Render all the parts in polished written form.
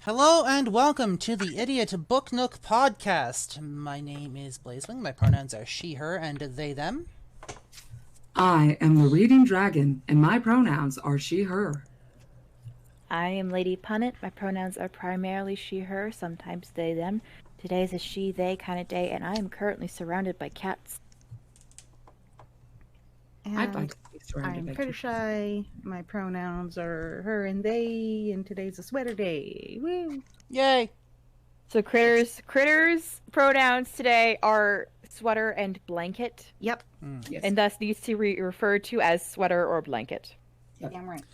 Hello and welcome to the Idiot Book Nook podcast. My name is Blazewing. My pronouns are she, her, and they, them. I am the Reading Dragon, and my pronouns are she, her. I am Lady Punnet. My pronouns are primarily she, her, sometimes they, them. Today's a she, they kind of day, and I am currently surrounded by cats. I'd like And to be surrounded I'm by pretty cats. shy. My pronouns are her and they, and today's a sweater day. Woo! Yay! So critters pronouns today are sweater and blanket, Yep. Yes. and thus needs to be referred to as sweater or blanket. Yep. Damn right.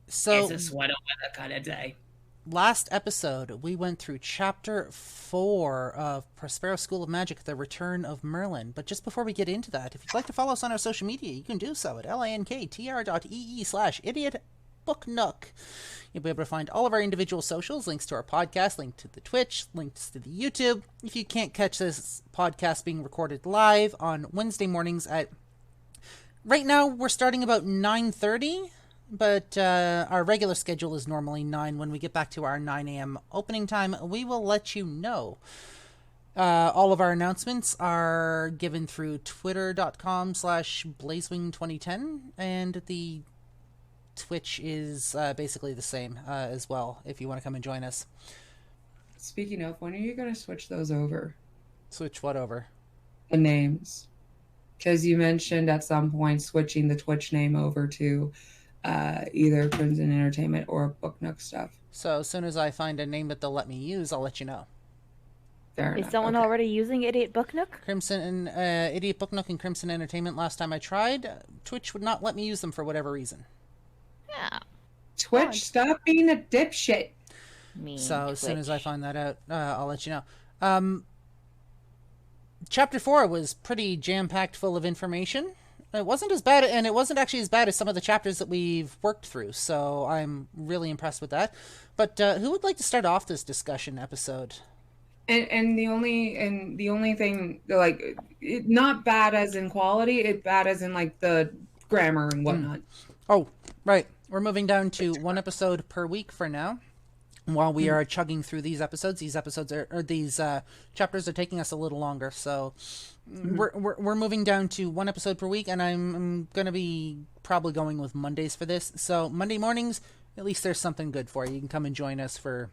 So, It's a sweater weather kind of day. last episode, we went through Chapter 4 of Prospero School of Magic, The Return of Merlin. But just before we get into that, if you'd like to follow us on our social media, you can do so at linktr.ee/idiotbooknook. You'll be able to find all of our individual socials, links to our podcast, link to the Twitch, links to the YouTube. If you can't catch this podcast being recorded live on Wednesday mornings at... Right now, we're starting about 9:30. But our regular schedule is normally 9. When we get back to our 9 a.m. opening time, we will let you know. All of our announcements are given through twitter.com/blazewing2010, and the Twitch is basically the same as well, if you want to come and join us. Speaking of, when are you going to switch those over? Switch what over? The names. Because you mentioned at some point switching the Twitch name over to either Crimson Entertainment or Book Nook stuff. So as soon as I find a name that they'll let me use, I'll let you know. Fair Is enough. someone Okay. already using Idiot Book Nook? Crimson and Idiot Book Nook and Crimson Entertainment, last time I tried, Twitch would not let me use them for whatever reason. Yeah. Twitch, stop being a dipshit. So as soon as I find that out, I'll let you know. Chapter 4 was pretty jam-packed full of information. It wasn't as bad, and it wasn't actually as bad as some of the chapters that we've worked through, so I'm really impressed with that. But who would like to start off this discussion episode? And the only thing, like, it, not bad as in quality, it bad as in like the grammar and whatnot. Oh, right. We're moving down to one episode per week for now. While we are chugging through these chapters are taking us a little longer, so we're moving down to one episode per week, and I'm gonna be probably going with Mondays for this. So Monday mornings, at least there's something good for you. You can come and join us for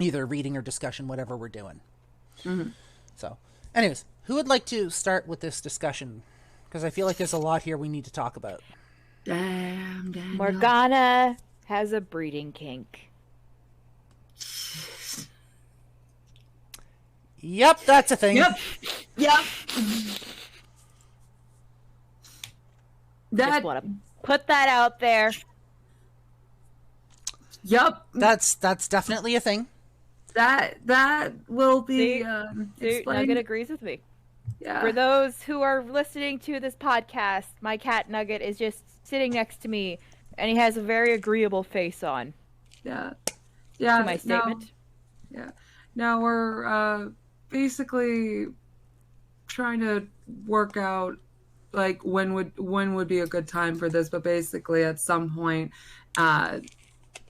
either reading or discussion, whatever we're doing. So, anyways, who would like to start with this discussion? Because I feel like there's a lot here we need to talk about. Damn. Morgana has a breeding kink. Yep, that's a thing. Yep. Just want to put that out there. Yep. That's definitely a thing. That will be See, explained. Nugget agrees with me. Yeah. For those who are listening to this podcast, my cat Nugget is just sitting next to me, and he has a very agreeable face on. Yeah. To my statement. Now we're basically trying to work out like when would be a good time for this, but basically at some point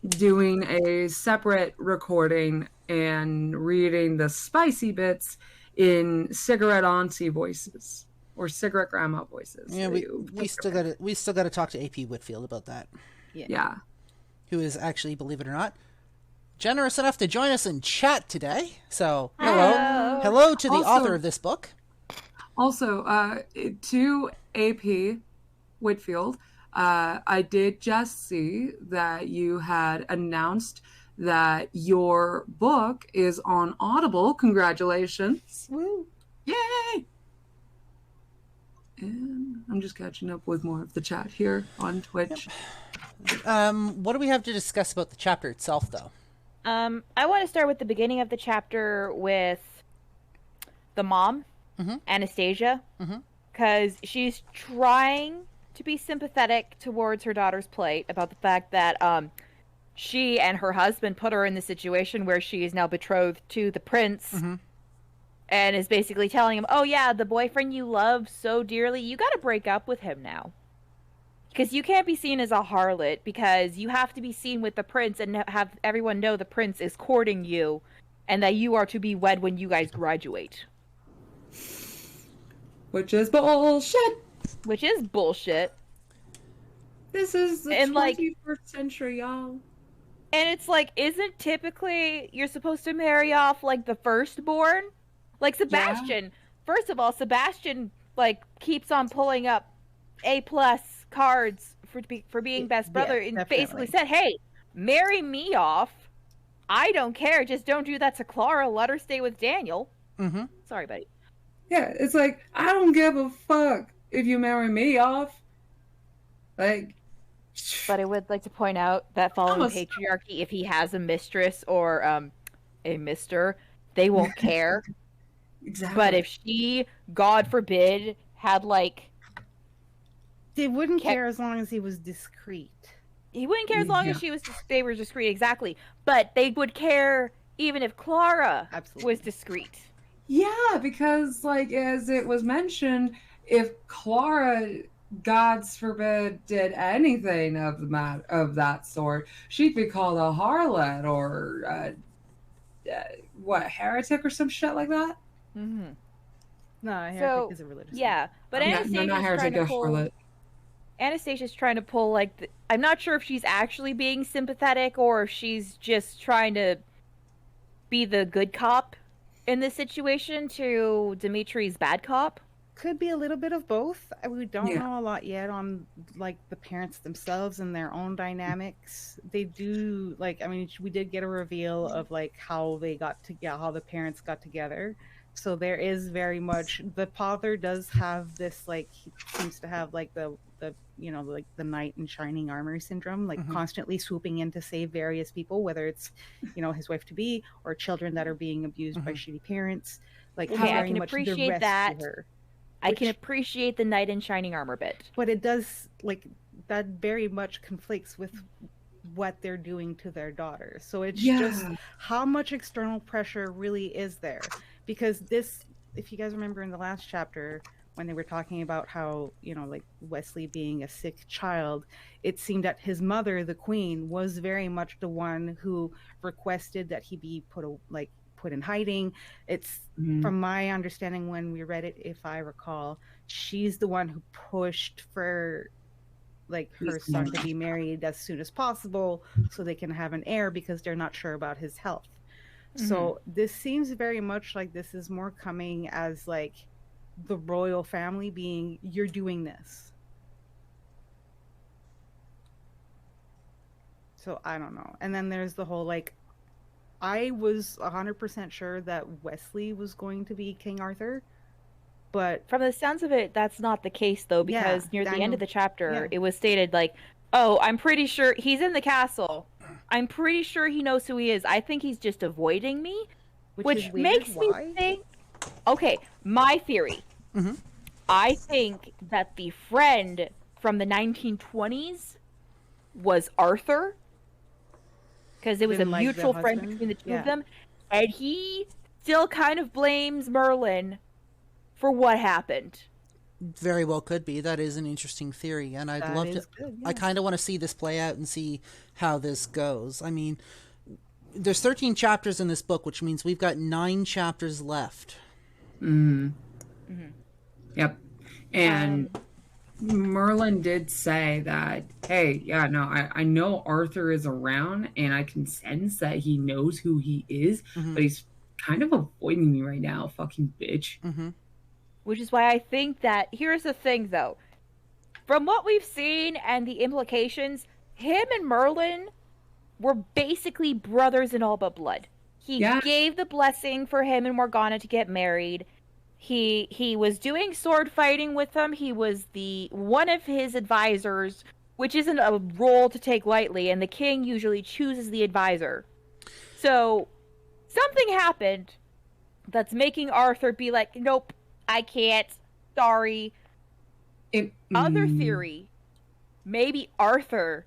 doing a separate recording and reading the spicy bits in cigarette auntie voices or cigarette grandma voices. Yeah, we still got to talk to AP Whitfield about that. Yeah. Who is actually, believe it or not, generous enough to join us in chat today. So hello to the Also- author of this book. Also, to AP Whitfield, I did just see that you had announced that your book is on Audible. Congratulations. Woo. Yay! And I'm just catching up with more of the chat here on Twitch. What do we have to discuss about the chapter itself, though? I want to start with the beginning of the chapter with the mom, Anastasia, because she's trying to be sympathetic towards her daughter's plight about the fact that she and her husband put her in the situation where she is now betrothed to the prince, and is basically telling him, oh yeah, the boyfriend you love so dearly, you gotta break up with him now. Because you can't be seen as a harlot, because you have to be seen with the prince and have everyone know the prince is courting you and that you are to be wed when you guys graduate. Which is bullshit. Which is bullshit. This is the 21st century, y'all. And it's like, isn't typically you're supposed to marry off, like, the firstborn? Like, Sebastian. Yeah. First of all, Sebastian, like, keeps on pulling up A+ cards for being best brother, and definitely. Basically said, hey, marry me off. I don't care. Just don't do that to Clara. Let her stay with Daniel. Mm-hmm. Sorry, buddy. Yeah, it's like, I don't give a fuck if you marry me off. Like... But I would like to point out that following patriarchy, if he has a mistress or a mister, they won't care. Exactly. But if she, God forbid, had, like... They wouldn't care as long as he was discreet. He wouldn't care as long as they were discreet, exactly. But they would care even if Clara was discreet. Yeah, because, like, as it was mentioned, if Clara, God's forbid, did anything of that sort, she'd be called a harlot or, heretic or some shit like that? Mm-hmm. No, heretic is a religious thing. Yeah, but Anastasia's trying to pull, like, I'm not sure if she's actually being sympathetic or if she's just trying to be the good cop in this situation to Dimitri's bad cop. Could be a little bit of both. We don't know a lot yet on, like, the parents themselves and their own dynamics. They do, like, I mean, we did get a reveal of, like, how the parents got together. So there is very much, the father does have this, like, he seems to have, like, the you know, like the knight in shining armor syndrome, like constantly swooping in to save various people, whether it's, you know, his wife-to-be or children that are being abused by shitty parents. Like, okay, I can appreciate that. I can appreciate the knight in shining armor bit. But it does, like, that very much conflicts with what they're doing to their daughter. So it's just how much external pressure really is there. Because this, if you guys remember in the last chapter, when they were talking about how, you know, like Wesley being a sick child, it seemed that his mother, the queen, was very much the one who requested that he be put in hiding. It's from my understanding when we read it, if I recall, she's the one who pushed for, like, her son to be married as soon as possible so they can have an heir because they're not sure about his health. So this seems very much like this is more coming as, like, the royal family being, you're doing this. So I don't know. And then there's the whole, like, I was 100% sure that Wesley was going to be King Arthur, but from the sounds of it, that's not the case, though, because near the end of the chapter, it was stated, like, oh, I'm pretty sure he's in the castle. I'm pretty sure he knows who he is. I think he's just avoiding me, which makes me think, okay, my theory. I think that the friend from the 1920s was Arthur, because it was a mutual friend between the two of them, and he still kind of blames Merlin for what happened. Very well could be. That is an interesting theory, and I'd love to. I kind of want to see this play out and see how this goes. I mean, there's 13 chapters in this book, which means we've got 9 chapters left. Yep. And Merlin did say that, hey, I know Arthur is around, and I can sense that he knows who he is, but he's kind of avoiding me right now, fucking bitch. Which is why I think that, here's the thing, though. From what we've seen and the implications, him and Merlin were basically brothers in all but blood. He gave the blessing for him and Morgana to get married. He was doing sword fighting with them. He was one of his advisors, which isn't a role to take lightly, and the king usually chooses the advisor. So, something happened that's making Arthur be like, nope, I can't. Sorry. Other theory, maybe Arthur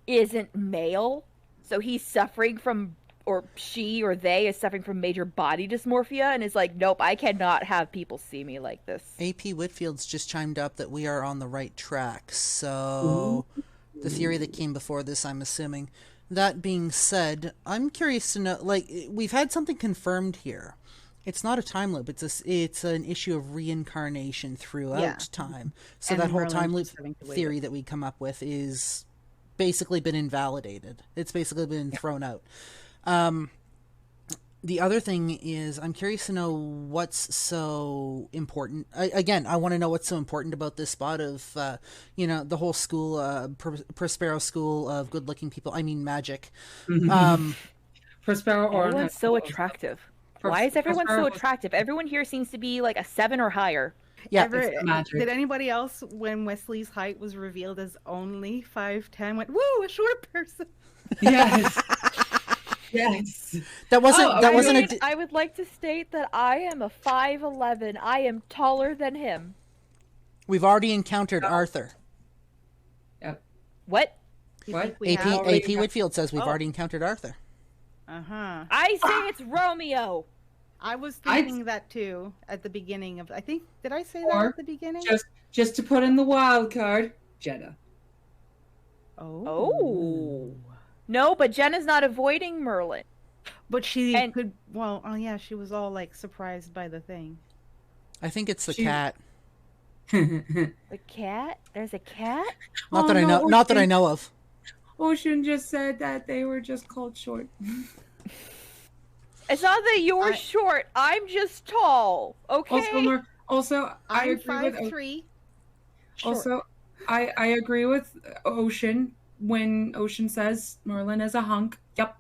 isn't male, so he's suffering from or she or they is suffering from major body dysmorphia and is like, nope, I cannot have people see me like this. AP Whitfield's just chimed up that we are on the right track. So the theory that came before this, I'm assuming. That being said, I'm curious to know, like, we've had something confirmed here. It's not a time loop. It's an issue of reincarnation throughout time. So and that whole time loop theory that we come up with is basically been invalidated. It's basically been thrown out. The other thing is, I'm curious to know what's so important. I want to know what's so important about this spot of, the whole school, Prospero School of Good-Looking People. I mean, magic. Prospero. Everyone's so attractive. Why is everyone so attractive? Everyone here seems to be like a 7 or higher. Yeah. Did anybody else, when Wesley's height was revealed as only 5'10", went, "Woo, a short person"? Yes. Yes. That wasn't. I would like to state that I am a 5'11". I am taller than him. We've already encountered Arthur. Yep. What? AP Whitfield says we've already encountered Arthur. I say it's Romeo. I was thinking that too at the beginning of. Did I say that at the beginning? Just to put in the wild card, Jenna. Oh. No, but Jenna's not avoiding Merlin. But she could. Well, she was all like surprised by the thing. I think it's the cat. The cat? There's a cat? Not that I know of. Ocean just said that they were just called short. It's not that you're short. I'm just tall. Okay. Also, I agree 5'3". Also, I agree with Ocean when Ocean says Merlin is a hunk. Yep.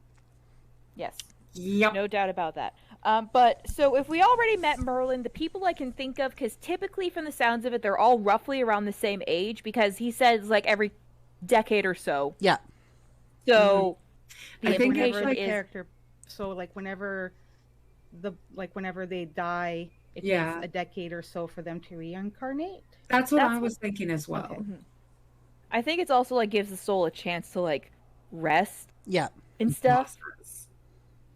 Yes. Yep. No doubt about that. But so if we already met Merlin, the people I can think of, because typically from the sounds of it, they're all roughly around the same age, because he says like every decade or so. Yeah. So the implication is character. So whenever they die, it takes a decade or so for them to reincarnate. That's what I was thinking as well. Okay. I think it's also gives the soul a chance to rest. Yeah. And stuff.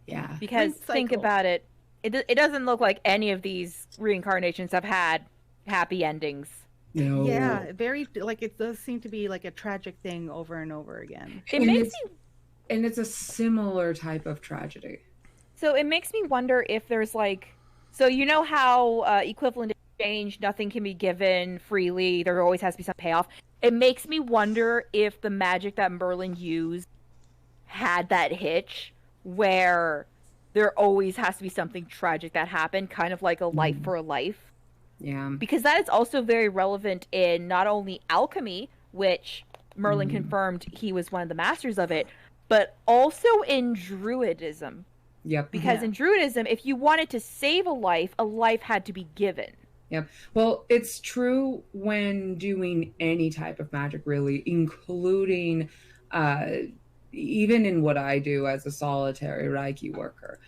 Yeah. Because think about it. It doesn't look like any of these reincarnations have had happy endings. No. Yeah, very it does seem to be a tragic thing over and over again. And it's a similar type of tragedy. So it makes me wonder if there's so you know how equivalent exchange, nothing can be given freely. There always has to be some payoff. It makes me wonder if the magic that Merlin used had that hitch where there always has to be something tragic that happened, kind of like a life for a life. Yeah. Because that is also very relevant in not only alchemy, which Merlin confirmed he was one of the masters of it, but also in druidism. Yep. Because in druidism, if you wanted to save a life had to be given. Yep. Well, it's true when doing any type of magic, really, including even in what I do as a solitary Reiki worker.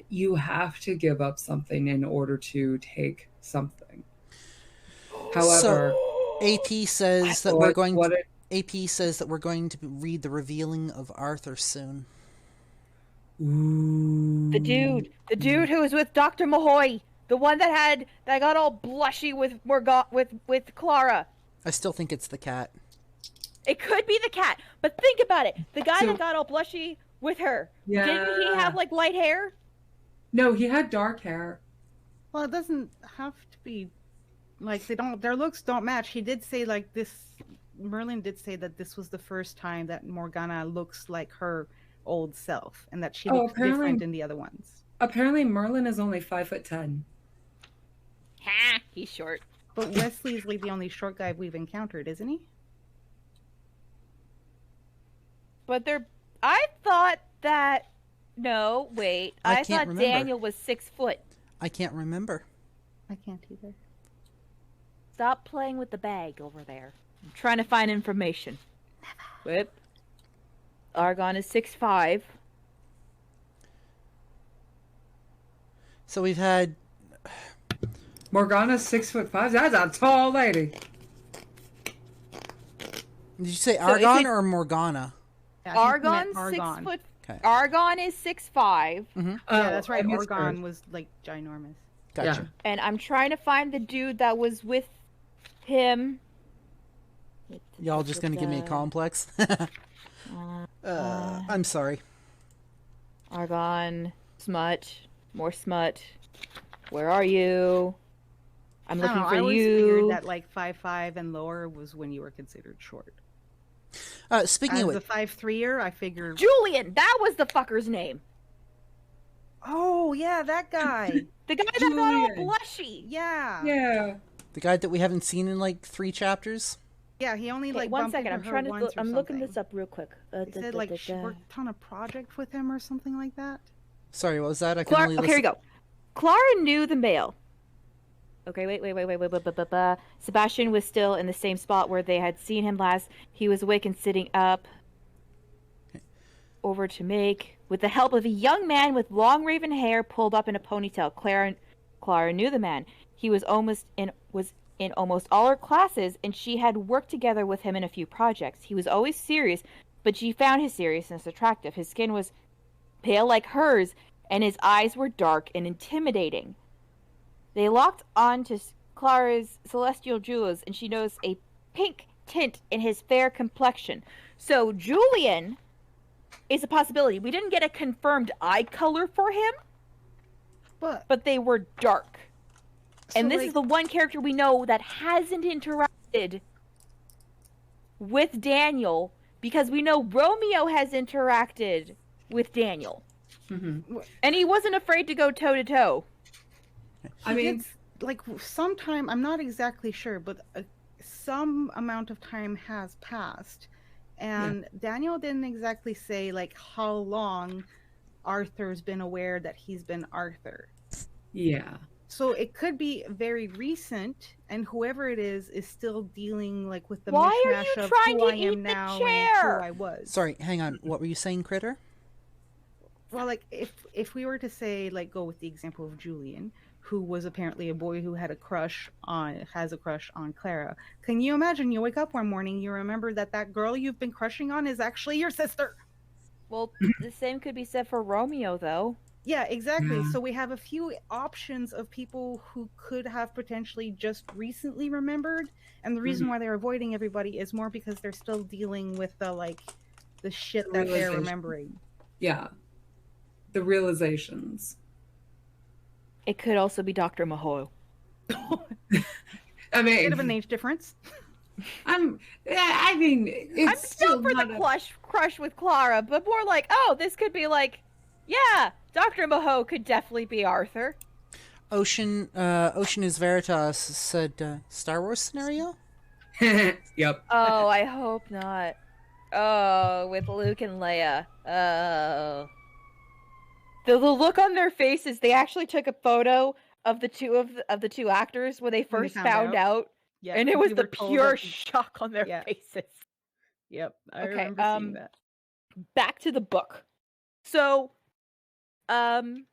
You have to give up something in order to take something. However, so AP says that we're going to read the revealing of Arthur soon. Ooh. The dude who was with Dr. Mahoy. The one that got all blushy with Clara. I still think it's the cat. It could be the cat, but think about it. The guy that got all blushy with her. Yeah. Didn't he have light hair? No, he had dark hair. Well, it doesn't have to be their looks don't match. He did say Merlin did say that this was the first time that Morgana looks like her old self and that she looks different in the other ones. Apparently Merlin is only 5'10". Ha! He's short. But Wesley's the only short guy we've encountered, isn't he? But I thought that... No, wait. I thought remember. Daniel was 6 foot. I can't remember. I can't either. Stop playing with the bag over there. I'm trying to find information. Whip. Argon is 6'5". So we've had... Morgana's 6'5". That's a tall lady. Did you say Argon or Morgana? Yeah, Argon 6'5". Okay. Argon is 6'5". Mm-hmm. Yeah, that's right. Misheard. Orgon was like ginormous. Gotcha. Yeah. And I'm trying to find the dude that was with him. Y'all just gonna give me a complex? I'm sorry. Argon, smut, more smut. Where are you? I'm looking for I always you. figured that like 5'5" and lower was when you were considered short. Speaking As of a which, 5'3"er, I figured. Julian, that was the fucker's name. Oh yeah, that guy. The guy that got all Julian. blushy. Yeah. Yeah. the guy that we haven't seen in like 3 chapters. Yeah, he only Okay, like one bumped second. into I'm her trying to. once or I'm looking something. this up real quick. He said like she worked on a project with him or something like that. Sorry, what was that? I can Clara, only okay, here we listen. go. Clara knew the mail. Okay, wait. Sebastian was still in the same spot where they had seen him last. He was awake and sitting up. Over to make, with the help of a young man with long raven hair pulled up in a ponytail. Clara knew the man. He was in almost all her classes, and she had worked together with him in a few projects. He was always serious, but she found his seriousness attractive. His skin was pale like hers, and his eyes were dark and intimidating. They locked on to Clara's celestial jewels, and she noticed a pink tint in his fair complexion. So Julian is a possibility. We didn't get a confirmed eye color for him, but they were dark. And this is the one character we know that hasn't interacted with Daniel, because we know Romeo has interacted with Daniel. Mm-hmm. And he wasn't afraid to go toe-to-toe. I mean, like sometime, I'm not exactly sure, but some amount of time has passed. And Daniel didn't exactly say like how long Arthur's been aware that he's been Arthur. yeah. So it could be very recent, and whoever it is still dealing like with the Why are mishmash you of trying who to I eat am the now chair? and who I was. Sorry, hang on. What were you saying, Critter? Well, like if we were to say like go with the example of Julian, who was apparently a boy who has a crush on Clara. Can you imagine you wake up one morning, you remember that girl you've been crushing on is actually your sister? Well, the same could be said for Romeo, though. Yeah, exactly. Yeah. So we have a few options of people who could have potentially just recently remembered, and the reason why they're avoiding everybody is more because they're still dealing with the shit that they're Realization. remembering. Yeah. The realizations. It could also be Dr. Maho. I mean, Bit of an age difference. I mean, it's I'm still for not the crush with Clara, but more like, oh, this could be like, yeah, Dr. Maho could definitely be Arthur. Ocean is Veritas said Star Wars scenario? Yep. Oh, I hope not. Oh, with Luke and Leia. Oh. The look on their faces, they actually took a photo of the two actors when they first found out. Yeah, And it was we the were told pure that- shock on their Yeah. faces. Yep, I Okay, remember seeing that. Back to the book. So apparently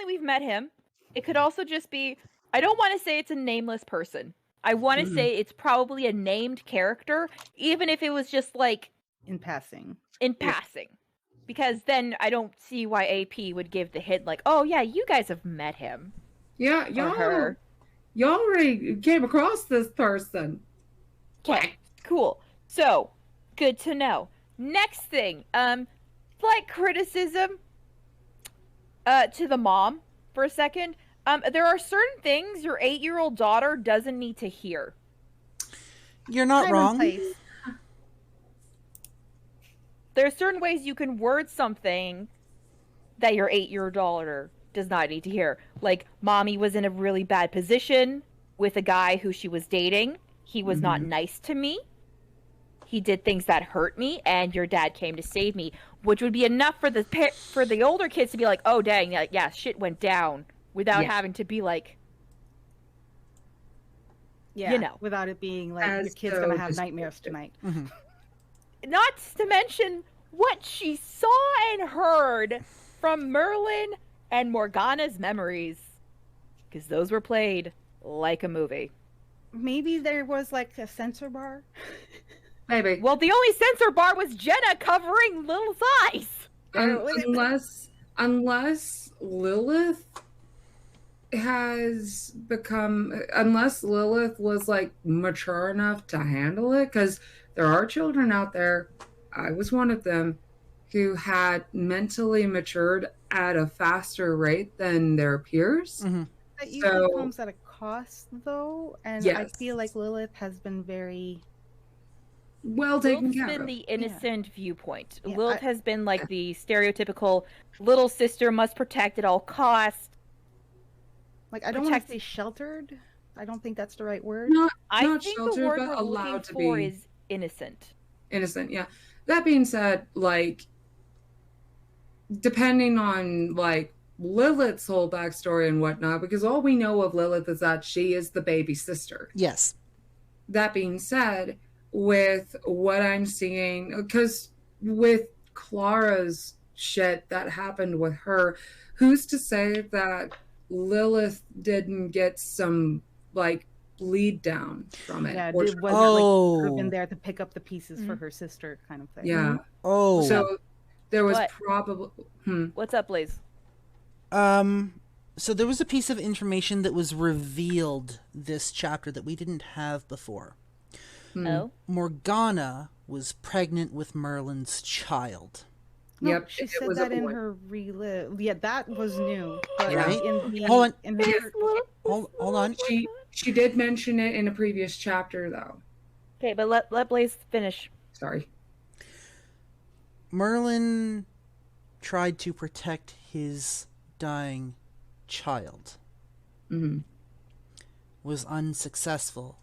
we've met him. It could also just be, I don't want to say it's a nameless person. I want to say it's probably a named character, even if it was just like In passing. passing. Because then I don't see why AP would give the hint like, oh yeah, you guys have met him. Yeah, Or her. y'all already came across this person. Okay, cool. So, good to know. Next thing, slight criticism to the mom for a second. There are certain things your 8-year-old daughter doesn't need to hear. You're not Time and wrong. place. There are certain ways you can word something that your 8-year-old daughter does not need to hear. Like, mommy was in a really bad position with a guy who she was dating. He was not nice to me. He did things that hurt me, and your dad came to save me, which would be enough for the older kids to be like, oh dang, yeah, shit went down, without having to be like, Yeah, you know. without it being like As your kid's so gonna have nightmares tonight. not to mention what she saw and heard from Merlin and Morgana's memories, because those were played like a movie. Maybe there was like a censor bar. Maybe. Well, the only censor bar was Jenna covering Lilith's eyes. Unless Lilith has become, unless Lilith was like mature enough to handle it, because there are children out there, I was one of them, who had mentally matured at a faster rate than their peers. Mm-hmm. That usually comes at a cost, though, and I Yes. feel like Lilith has been very well taken Lilith's care been of. the innocent viewpoint. Yeah, Lilith has been like the stereotypical little sister must protect at all costs. like, I don't want to say sheltered. I don't think that's the right word. I Not think sheltered, the word but we're allowed looking to for be is innocent. innocent. Yeah. That being said, like, depending on like Lilith's whole backstory and whatnot, because all we know of Lilith is that she is the baby sister. Yes. That being said, with what I'm seeing, because with Clara's shit that happened with her, who's to say that Lilith didn't get some like bleed down from it? Yeah, Or- it wasn't like could have been Oh. there to pick up the pieces for her sister, kind of thing. yeah. Oh. So there was What? probably. What's up, Blaze? So there was a piece of information that was revealed this chapter that we didn't have before. Oh? Morgana was pregnant with Merlin's child. No, Yep, she it said was a that in boy. her relive. Yeah, that was new. But Right? in the, Hold on. in her, Hold on. She did mention it in a previous chapter, though. Okay, but let Blaze finish. Sorry. Merlin tried to protect his dying child. Mm-hmm. Was unsuccessful,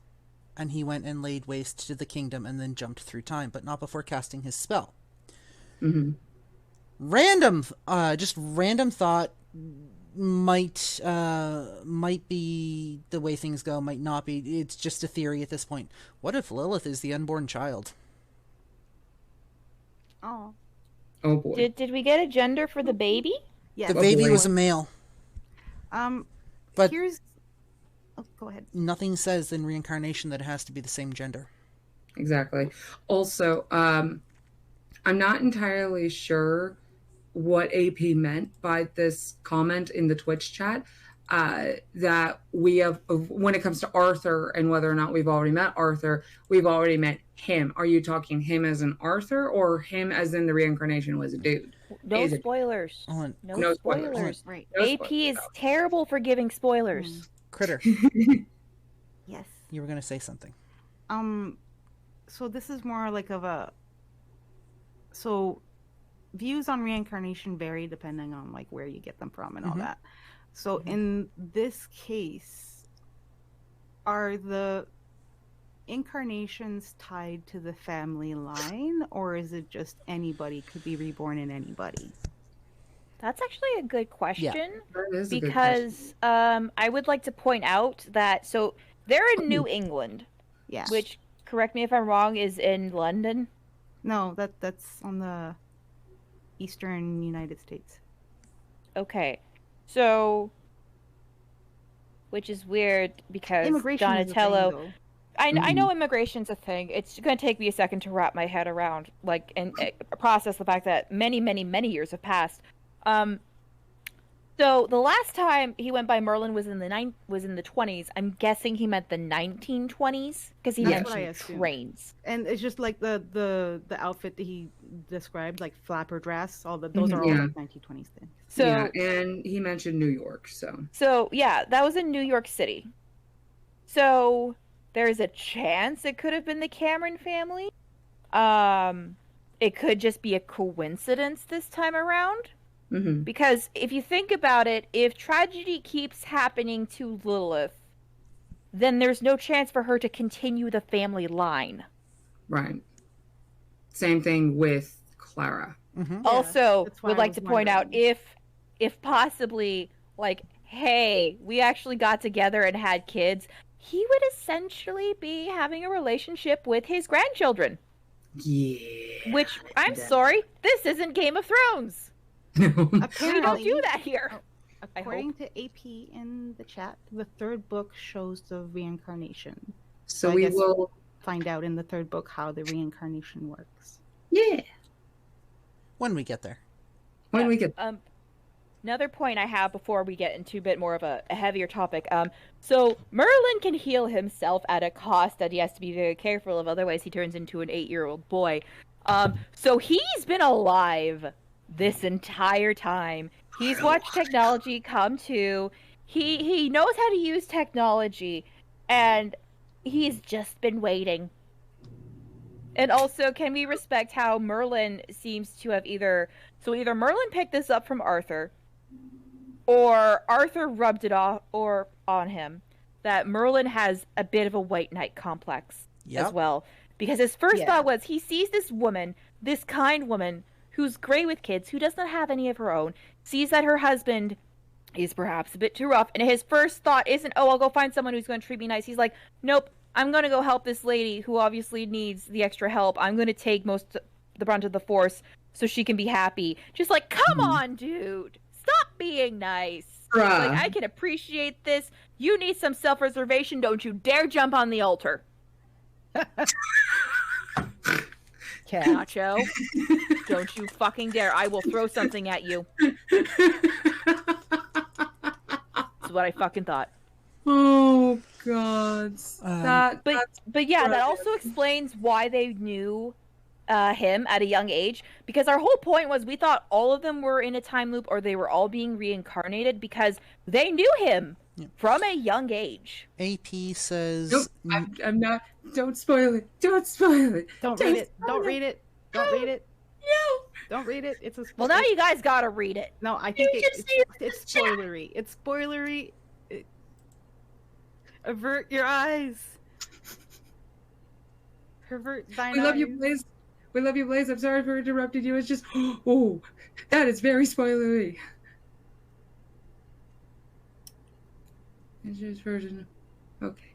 and he went and laid waste to the kingdom and then jumped through time, but not before casting his spell. Mm-hmm. Just random thought, might be the way things go, might not be. It's just a theory at this point. What if Lilith is the unborn child? oh, Oh boy. Did we get a gender for the baby? yes. The baby boy. was a male, but Here's. Oh, go ahead. nothing says in reincarnation that it has to be the same gender. Exactly. Also, I'm not entirely sure what AP meant by this comment in the Twitch chat. That we have, when it comes to Arthur and whether or not we've already met Arthur, we've already met him. Are you talking him as an Arthur or him as in the reincarnation was a dude? No Is it- spoilers. Hold on. No spoilers. spoilers. Right. No AP spoilers. is terrible for giving spoilers. Critter, Yes. you were going to say something. So this is more like of a. So, views on reincarnation vary depending on like where you get them from and all that. So in this case, are the incarnations tied to the family line, or is it just anybody could be reborn in anybody? That's actually a good question. That is a good question. Because I would like to point out that so they're in New England, Yeah. which, correct me if I'm wrong, is in London. No, that's on the eastern United States. Okay, so which is weird because Immigration is a thing, Donatello. though. I know immigration's a thing. It's going to take me a second to wrap my head around, like, and process the fact that many, many, many years have passed. So the last time he went by Merlin was in the 20s. I'm guessing he meant the 1920s because he That's what I mentioned assumed. trains. And it's just like the outfit that he described, like flapper dress. Those are all Yeah. like 1920s things. So yeah, and he mentioned New York, So yeah, that was in New York City. So there's a chance it could have been the Cameron family. It could just be a coincidence this time around. Mm-hmm. Because if you think about it, if tragedy keeps happening to Lilith, then there's no chance for her to continue the family line. Right. Same thing with Clara. Mm-hmm. Also, that's why would I like was to point out wondering. if possibly, like, hey, we actually got together and had kids, he would essentially be having a relationship with his grandchildren. Yeah. Which, I'm sorry, this isn't Game of Thrones. We Apparently, don't do that here. According to AP in the chat, the third book shows the reincarnation. So I we guess- will find out in the third book how the reincarnation works. Yeah. When we get there. When we get Another point I have before we get into a bit more of a heavier topic. So Merlin can heal himself at a cost that he has to be very careful of, otherwise he turns into an 8-year-old boy. So he's been alive this entire time. He's watched technology come to. He knows how to use technology, and he's just been waiting. And also, can we respect how Merlin seems to have either Merlin picked this up from Arthur, or Arthur rubbed it off or on him, that Merlin has a bit of a white knight complex as well. Because his first thought was he sees this woman, this kind woman, who's great with kids, who does not have any of her own, sees that her husband is perhaps a bit too rough, and his first thought isn't, oh, I'll go find someone who's going to treat me nice. He's like, nope, I'm going to go help this lady who obviously needs the extra help. I'm going to take the brunt of the force so she can be happy. Just like, come on, dude. Stop being nice. Like, I can appreciate this. You need some self-preservation. Don't you dare jump on the altar. Nacho, don't you fucking dare. I will throw something at you. That's what I fucking thought. Oh, God. But yeah, that also explains why they knew him at a young age, because our whole point was we thought all of them were in a time loop, or they were all being reincarnated, because they knew him from a young age. AP says... Nope, I'm not... Don't spoil it. Don't spoil it. Don't read it. Don't read it. Don't read it. No. Don't read it. It's a Well, now you guys gotta read it. No, I think it's spoilery. It's spoilery. Avert your eyes. Avert thine eyes. We love you, Blaze. We love you, Blaze. I'm sorry for interrupting you. It's just... Oh, that is very spoilery. It's just version... Okay.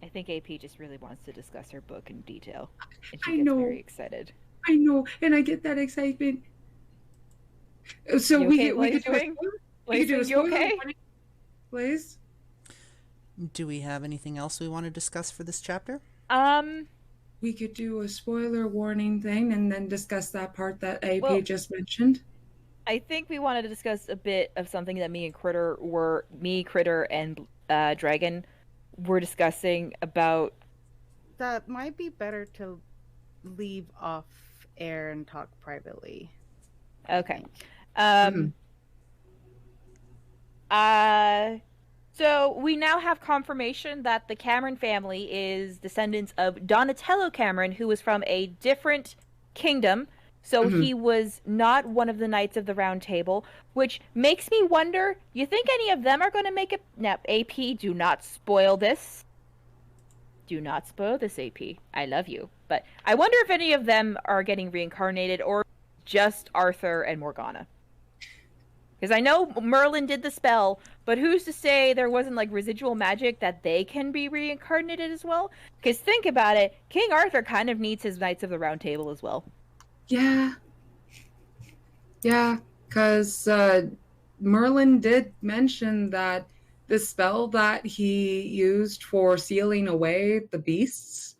I think AP just really wants to discuss her book in detail. And I she gets know. very excited. I know, and I get that excitement. So we could do a spoiler. You okay? Blaze? Do we have anything else we want to discuss for this chapter? We could do a spoiler warning thing and then discuss that part that AP just mentioned. I think we wanted to discuss a bit of something that Critter and Dragon were discussing about. That might be better to leave off air and talk privately. Okay. So we now have confirmation that the Cameron family is descendants of Donatello Cameron, who was from a different kingdom. So he was not one of the Knights of the Round Table, which makes me wonder, you think any of them are going to make it? Now, AP, do not spoil this. Do not spoil this, AP. I love you. But I wonder if any of them are getting reincarnated, or just Arthur and Morgana. Because I know Merlin did the spell, but who's to say there wasn't like residual magic that they can be reincarnated as well? Because think about it, King Arthur kind of needs his Knights of the Round Table as well. Yeah, because Merlin did mention that the spell that he used for sealing away the beasts,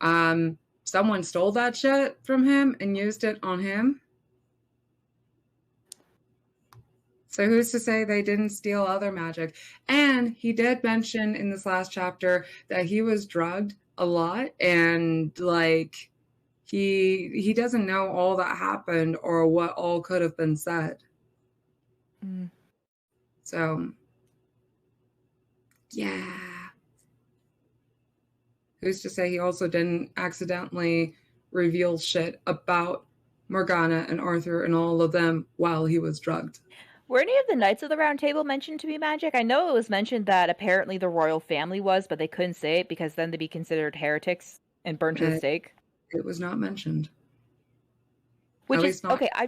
someone stole that shit from him and used it on him. So who's to say they didn't steal other magic? And he did mention in this last chapter that he was drugged a lot, and like... He doesn't know all that happened or what all could have been said. So, yeah. Who's to say he also didn't accidentally reveal shit about Morgana and Arthur and all of them while he was drugged? Were any of the Knights of the Round Table mentioned to be magic? I know it was mentioned that apparently the royal family was, but they couldn't say it because then they'd be considered heretics and burned to the stake. It was not mentioned. Which is okay. I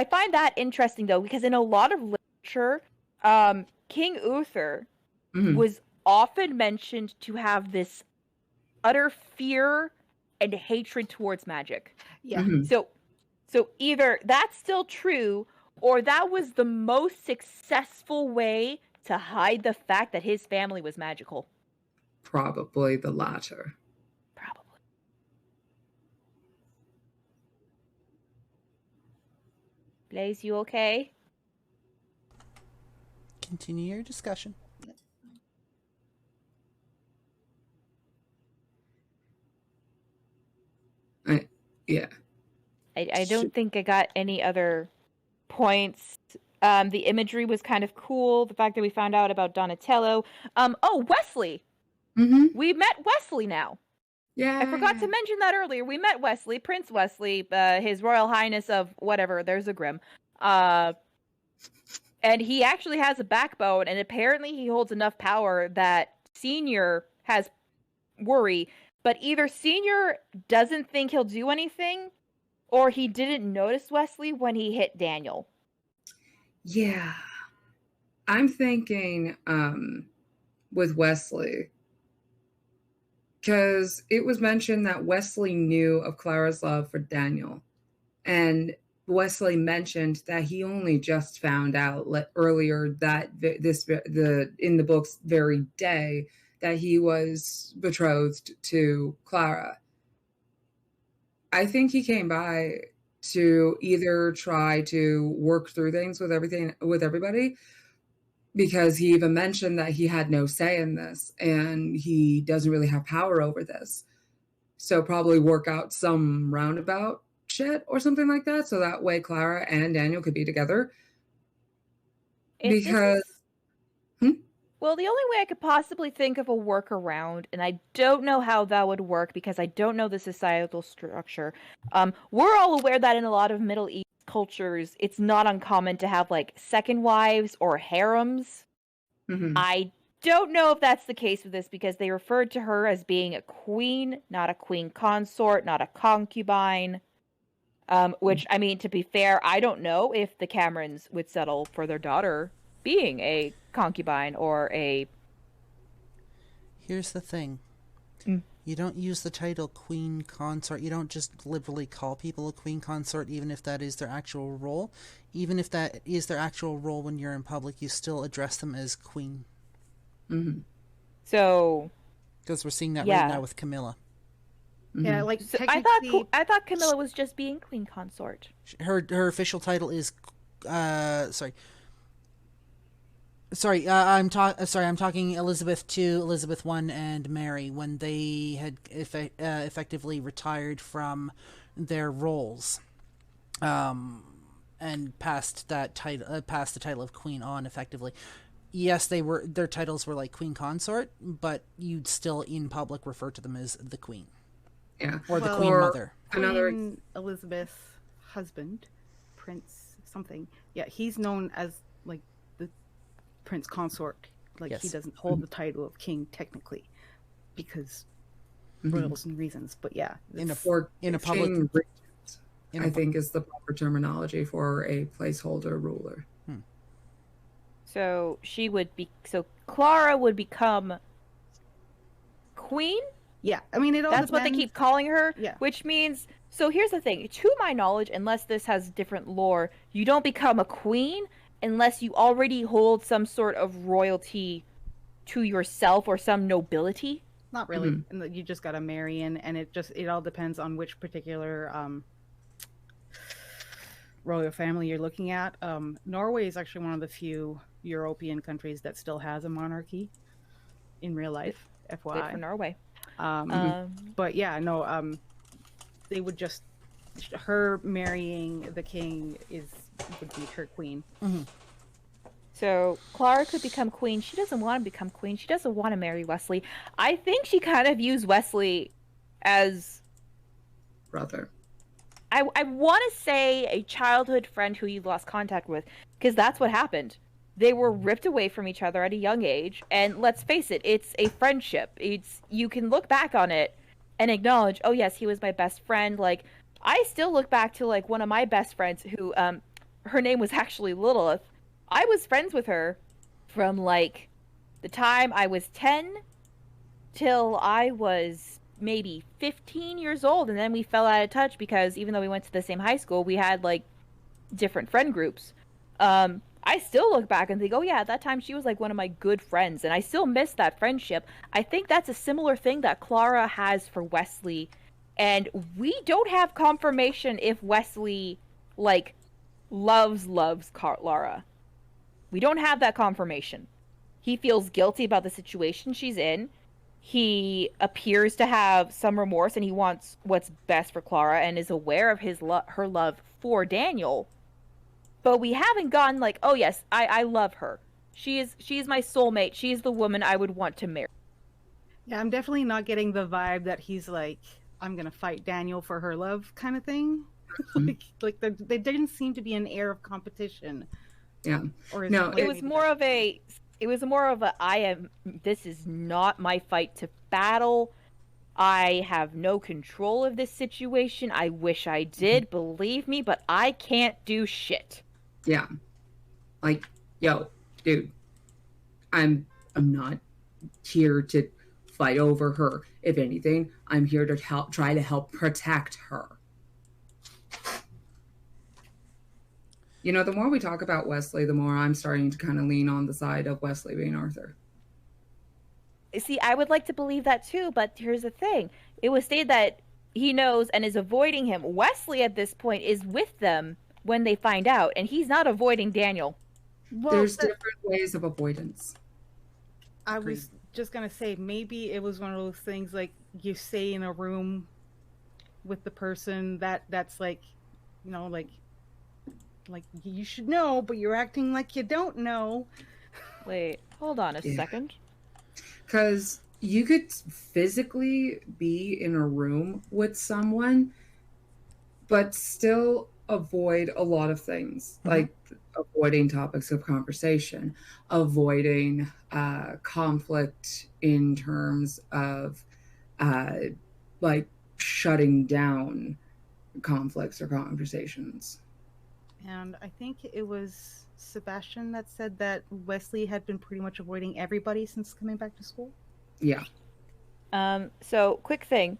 find that interesting though, because in a lot of literature, King Uther was often mentioned to have this utter fear and hatred towards magic. Yeah. So either that's still true, or that was the most successful way to hide the fact that his family was magical. Probably the latter. Probably. Blaze, you okay? Continue your discussion. Yeah. I don't think I got any other points. The imagery was kind of cool. The fact that we found out about Donatello. Oh, Wesley. Mm-hmm. We met Wesley now. Yeah. I forgot to mention that earlier. We met Wesley, Prince Wesley, His Royal Highness of whatever. There's a Grimm. And he actually has a backbone, and apparently he holds enough power that Senior has worry. But either Senior doesn't think he'll do anything, or he didn't notice Wesley when he hit Daniel. Yeah. I'm thinking with Wesley, because it was mentioned that Wesley knew of Clara's love for Daniel. And Wesley mentioned that he only just found out earlier that in the book's very day that he was betrothed to Clara. I think he came by to either try to work through things with everybody, because he even mentioned that he had no say in this and he doesn't really have power over this. So probably work out some roundabout shit or something like that, so that way Clara and Daniel could be together. Well, the only way I could possibly think of a workaround, and I don't know how that would work because I don't know the societal structure. We're all aware that in a lot of Middle East cultures, it's not uncommon to have like second wives or harems. Mm-hmm. I don't know if that's the case with this because they referred to her as being a queen, not a queen consort, not a concubine. Which, I mean, to be fair, I don't know if the Camerons would settle for their daughter being a concubine or a... Here's the thing. You don't use the title queen consort. You don't just liberally call people a queen consort, even if that is their actual role. Even if that is their actual role when you're in public, you still address them as queen. Mm-hmm. So... Because we're seeing that right now with Camilla. Mm-hmm. Yeah, like, so technically... I thought Camilla was just being queen consort. Her official title is... I'm talking Elizabeth II, Elizabeth I, and Mary when they had effectively retired from their roles, and passed that title, passed the title of queen on effectively. Yes, their titles were like queen consort, but you'd still in public refer to them as the queen, or the queen mother. Queen Elizabeth's husband, Prince something. Yeah, he's known as like the Prince Consort. Like he doesn't hold the title of king technically, because rules and reasons. But yeah, in a public, I think is the proper terminology for a placeholder ruler. So Clara would become queen? Yeah, I mean, it all That's depends. what they keep calling her? Yeah. Which means, so here's the thing. To my knowledge, unless this has different lore, you don't become a queen unless you already hold some sort of royalty to yourself or some nobility. Not really. And you just got to marry in, and it all depends on which particular royal family you're looking at. Norway is actually one of the few European countries that still has a monarchy in real life. FYI. Good for Norway. But yeah, no. They would just her marrying the king would be her queen. So Clara could become queen. She doesn't want to become queen. She doesn't want to marry Wesley. I think she kind of views Wesley as brother. I want to say a childhood friend who you lost contact with, because that's what happened. They were ripped away from each other at a young age, and let's face it, it's a friendship. You can look back on it and acknowledge, oh yes, he was my best friend. Like, I still look back to like one of my best friends who her name was actually Lilith. I was friends with her from like the time I was 10 till I was maybe 15 years old, and then we fell out of touch because even though we went to the same high school, we had like different friend groups. I still look back and think, oh yeah, at that time she was like one of my good friends, and I still miss that friendship. I think that's a similar thing that Clara has for Wesley, and we don't have confirmation if Wesley like loves Laura. We don't have that confirmation. He feels guilty about the situation she's in. He appears to have some remorse, and he wants what's best for Clara and is aware of her love for Daniel. But we haven't gotten like, oh yes, I love her. She is my soulmate. She is the woman I would want to marry. Yeah, I'm definitely not getting the vibe that he's like, I'm gonna fight Daniel for her love kind of thing. like there didn't seem to be an air of competition. Yeah. Or No, It was more of a this is not my fight to battle. I have no control of this situation. I wish I did, believe me, but I can't do shit. Yeah. Like, yo, dude, I'm not here to fight over her. If anything, I'm here to try to help protect her. You know, the more we talk about Wesley, the more I'm starting to kind of lean on the side of Wesley being Arthur. See, I would like to believe that too, but here's the thing. It was stated that he knows and is avoiding him. Wesley, at this point, is with them when they find out, and he's not avoiding Daniel. Well, There's different ways of avoidance. I was just gonna say, maybe it was one of those things like you stay in a room with the person that's like, you know, like you should know, but you're acting like you don't know. Wait, hold on a second. Because you could physically be in a room with someone, but still avoid a lot of things, like avoiding topics of conversation, avoiding conflict in terms of like shutting down conflicts or conversations. And I think it was Sebastian that said that Wesley had been pretty much avoiding everybody since coming back to school. Yeah. So, quick thing.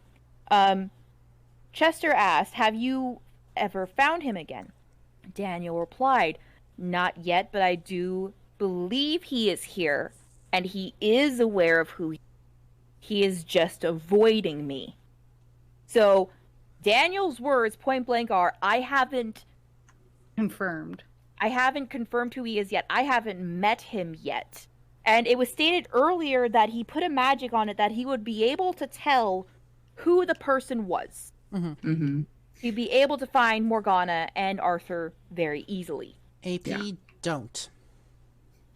Chester asked, have you ever found him again? Daniel replied, not yet, but I do believe he is here, and he is aware of who he is, just avoiding me. So, Daniel's words, point blank, are, I haven't confirmed who he is yet. I haven't met him yet. And it was stated earlier that he put a magic on it that he would be able to tell who the person was. He'd be able to find Morgana and Arthur very easily. AP, don't.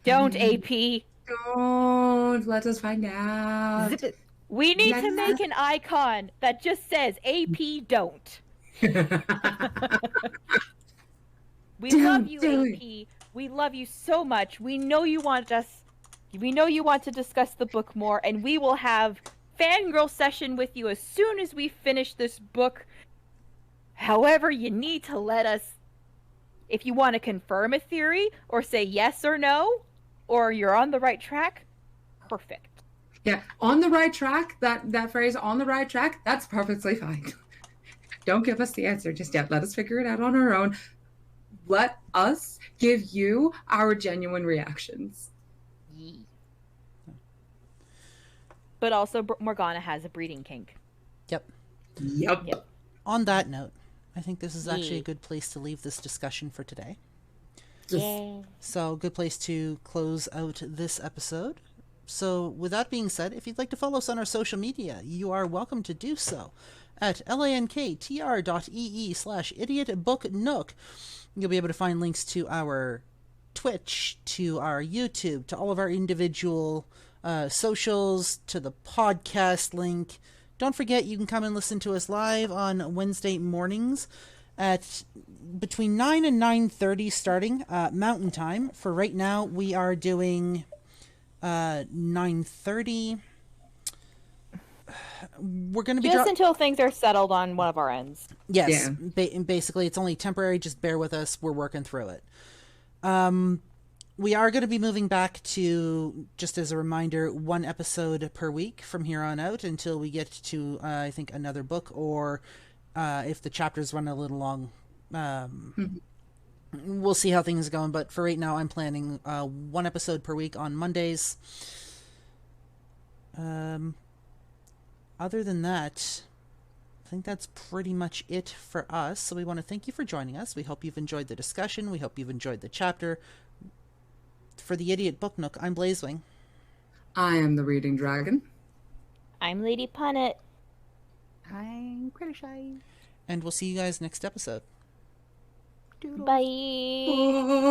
Don't, AP. Don't let us find out. Zip it. We need to make an icon that just says AP don't. We love you, AP. We love you so much. We know you want to discuss the book more, and we will have fangirl session with you as soon as we finish this book. However, you need to let us, if you want to confirm a theory or say yes or no, or you're on the right track, perfect. Yeah, on the right track, that phrase, on the right track, that's perfectly fine. Don't give us the answer just yet. Let us figure it out on our own. Let us give you our genuine reactions. But also, Morgana has a breeding kink. Yep. On that note, I think this is actually a good place to leave this discussion for today. So, good place to close out this episode. So, with that being said, if you'd like to follow us on our social media, you are welcome to do so at lanktr.ee/Idiot Book Nook. You'll be able to find links to our Twitch, to our YouTube, to all of our individual socials, to the podcast link. Don't forget, you can come and listen to us live on Wednesday mornings at between 9 and 9:30 starting Mountain Time. For right now, we are doing 9:30. We're going to be just until things are settled on one of our ends. Yes, basically it's only temporary. Just bear with us. We're working through it. We are going to be moving back to, just as a reminder, 1 episode per week from here on out until we get to, I think, another book, or if the chapters run a little long. We'll see how things are going, but for right now, I'm planning 1 episode per week on Mondays. Other than that, I think that's pretty much it for us. So we want to thank you for joining us. We hope you've enjoyed the discussion. We hope you've enjoyed the chapter. For the Idiot Book Nook, I'm Blazewing. I am the Reading Dragon. I'm Lady Punnet. I'm Crittershy. And we'll see you guys next episode. Doodles. Bye.